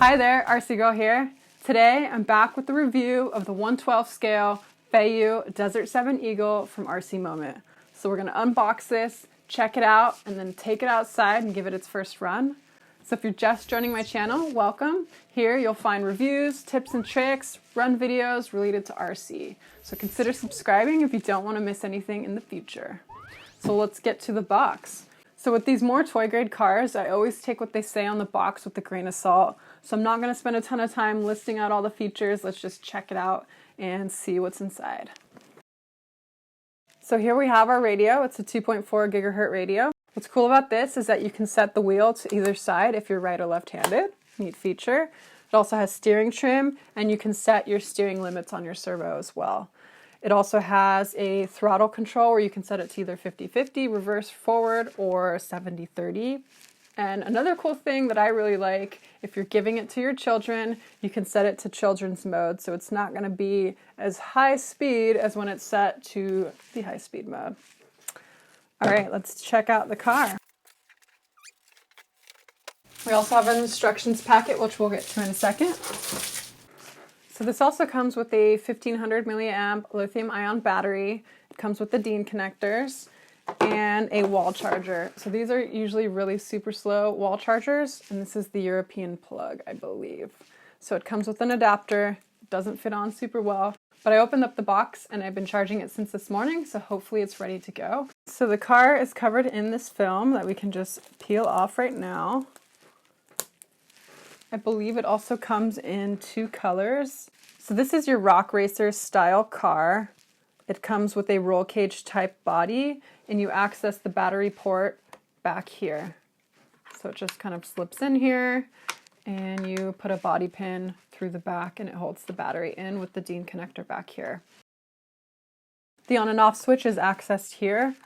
Hi there, RC Girl here. Today I'm back with the review of the 1/12 scale Feiyue DESERT-7 Eagle from RC Moment. So we're going to unbox this, check it out, and then take it outside and give it its first run. So if you're just joining my channel, welcome. Here you'll find reviews, tips and tricks, run videos related to RC. So consider subscribing if you don't want to miss anything in the future. So let's get to the box. So with these more toy grade cars, I always take what they say on the box with a grain of salt. So I'm not going to spend a ton of time listing out all the features. Let's just check it out and see what's inside. So here we have our radio. It's a 2.4 gigahertz radio. What's cool about this is that you can set the wheel to either side if you're right or left-handed. Neat feature. It also has steering trim, and you can set your steering limits on your servo as well. It also has a throttle control where you can set it to either 50-50, reverse forward, or 70-30. And another cool thing that I really like, if you're giving it to your children, you can set it to children's mode, so it's not going to be as high speed as when it's set to the high speed mode. All right, let's check out the car. We also have an instructions packet, which we'll get to in a second. So this also comes with a 1500 milliamp lithium ion battery. It comes with the DIN connectors and a wall charger. So these are usually really super slow wall chargers, and this is the European plug, I believe. So it comes with an adapter. It doesn't fit on super well, but I opened up the box and I've been charging it since this morning, so hopefully it's ready to go. So the car is covered in this film that we can just peel off right now. I believe it also comes in 2 colors. So this is your RACER style car. It comes with a roll cage type body, and you access the battery port back here. So it just kind of slips in here, and you put a body pin through the back, and it holds the battery in with the DIN connector back here. The on and off switch is accessed here.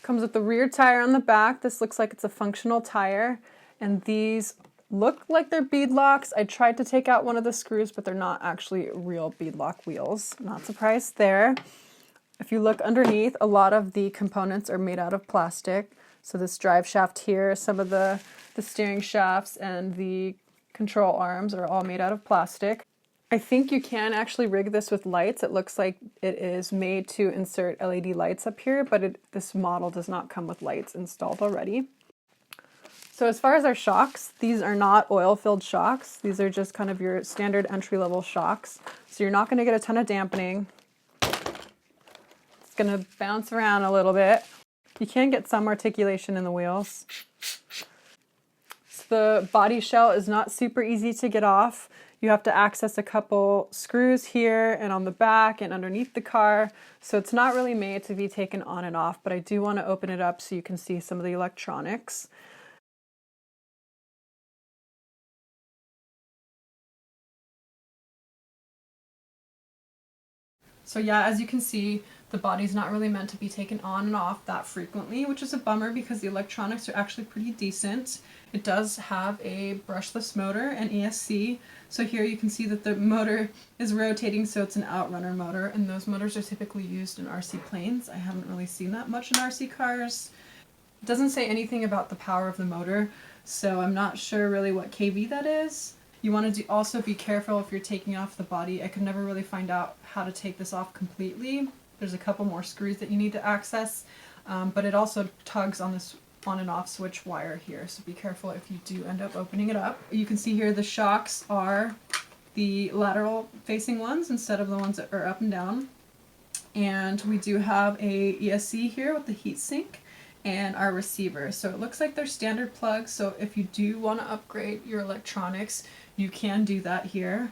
Comes with the rear tire on the back. This looks like it's a functional tire, and these look like they're bead locks. I tried to take out one of the screws, but they're not actually real bead lock wheels. Not surprised there. If you look underneath, a lot of the components are made out of plastic. So this drive shaft here, some of the steering shafts and the control arms are all made out of plastic. I think you can actually rig this with lights. It looks like it is made to insert LED lights up here, but this model does not come with lights installed already. So as far as our shocks, these are not oil-filled shocks. These are just kind of your standard entry-level shocks. So you're not going to get a ton of dampening. It's going to bounce around a little bit. You can get some articulation in the wheels. So the body shell is not super easy to get off. You have to access a couple screws here and on the back and underneath the car. So it's not really made to be taken on and off, but I do want to open it up so you can see some of the electronics. So yeah, as you can see, the body's not really meant to be taken on and off that frequently, which is a bummer because the electronics are actually pretty decent. It does have a brushless motor and ESC. So here you can see that the motor is rotating, so it's an outrunner motor, and those motors are typically used in RC planes. I haven't really seen that much in RC cars. It doesn't say anything about the power of the motor, so I'm not sure really what kV that is. You want to also be careful if you're taking off the body. I could never really find out how to take this off completely. There's a couple more screws that you need to access, but it also tugs on this on and off switch wire here, so be careful if you do end up opening it up. You can see here the shocks are the lateral facing ones instead of the ones that are up and down. And we do have a ESC here with the heat sink and our receiver. So it looks like they're standard plugs, so if you do want to upgrade your electronics, you can do that here.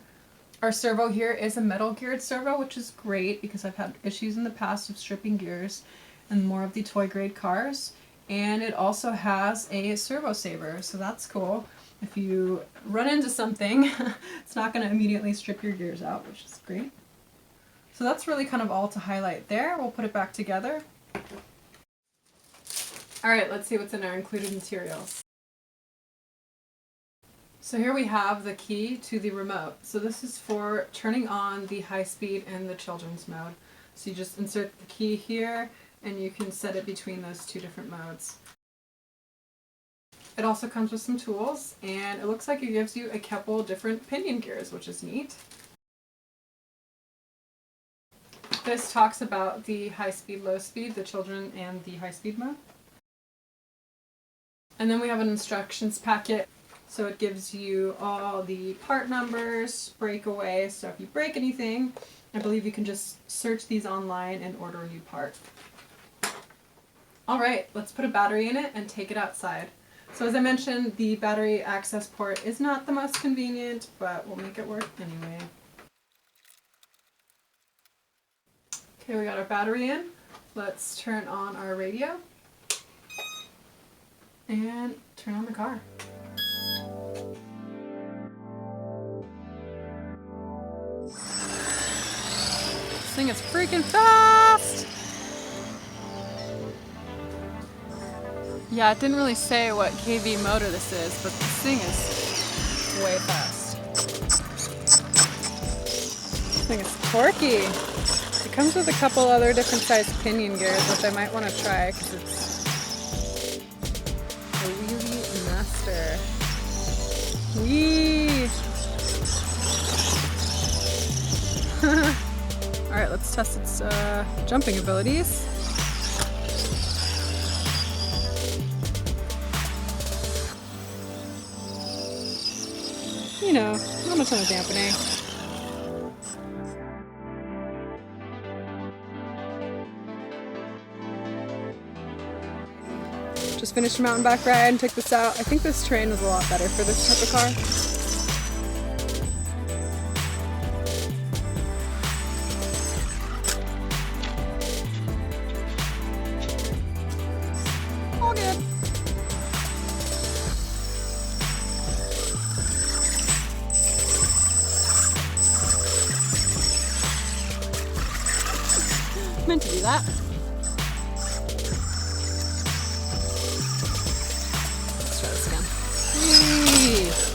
Our servo here is a metal geared servo, which is great because I've had issues in the past of stripping gears in more of the toy grade cars. And it also has a servo saver, so that's cool. If you run into something, it's not going to immediately strip your gears out, which is great. So that's really kind of all to highlight there. We'll put it back together. Alright, let's see what's in our included materials. So here we have the key to the remote. So this is for turning on the high speed and the children's mode. So you just insert the key here and you can set it between those 2 different modes. It also comes with some tools, and it looks like it gives you a couple different pinion gears, which is neat. This talks about the high speed, low speed, the children, and the high speed mode. And then we have an instructions packet. So it gives you all the part numbers, breakaway. So if you break anything, I believe you can just search these online and order a new part. All right, let's put a battery in it and take it outside. So as I mentioned, the battery access port is not the most convenient, but we'll make it work anyway. Okay, we got our battery in. Let's turn on our radio and turn on the car. This thing is freaking fast! Yeah, it didn't really say what kV motor this is, but this thing is way fast. This thing is torquey. It comes with a couple other different sized pinion gears, which I might want to try because it's a wheelie master. Whee! Alright, let's test its jumping abilities. You know, not a ton of dampening. Just finished a mountain bike ride and took this out. I think this terrain was a lot better for this type of car. All good. Meant to do that.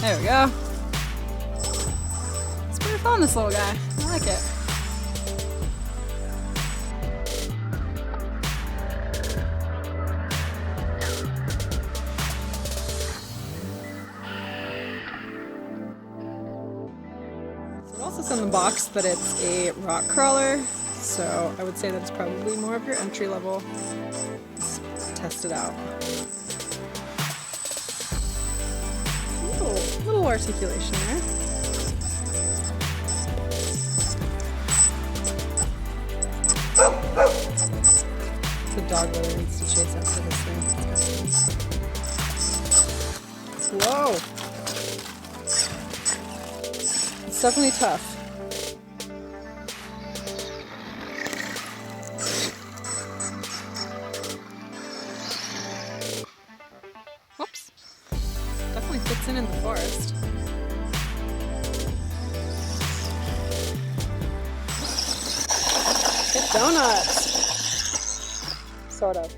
There we go. It's pretty fun, this little guy. I like it. So it also says in the box that it's a rock crawler, so I would say that it's probably more of your entry level. Let's test it out. Little articulation there. The dog really needs to chase after this thing. Whoa! It's definitely tough. Whoops. Definitely fits in the forest. It's donuts! Sort of.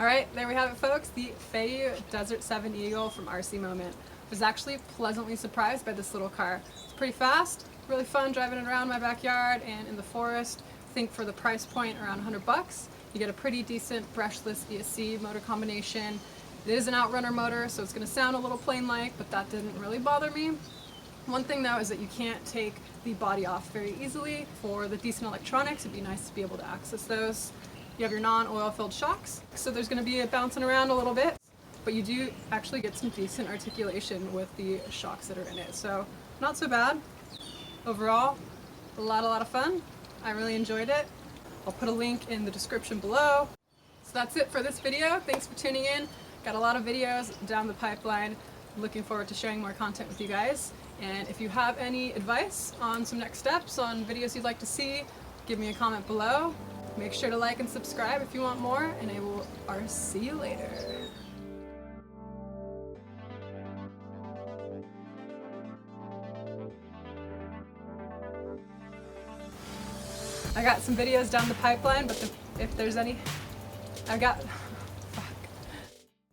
Alright, there we have it, folks. The Feiyue DESERT-7 Eagle from RC Moment. I was actually pleasantly surprised by this little car. It's pretty fast, really fun driving it around my backyard and in the forest. I think for the price point, around 100 bucks, you get a pretty decent brushless ESC motor combination. It is an outrunner motor, so it's going to sound a little plane-like, but that didn't really bother me. One thing though is that you can't take the body off very easily. For the decent electronics, it'd be nice to be able to access those. You have your non-oil filled shocks, so there's going to be a bouncing around a little bit, but you do actually get some decent articulation with the shocks that are in it. So not so bad. Overall, a lot of fun. I really enjoyed it. I'll put a link in the description below. So that's it for this video. Thanks for tuning in. Got a lot of videos down the pipeline. Looking forward to sharing more content with you guys. And if you have any advice on some next steps on videos you'd like to see, give me a comment below. Make sure to like and subscribe if you want more, and I will see you later. I got some videos down the pipeline, but if there's any,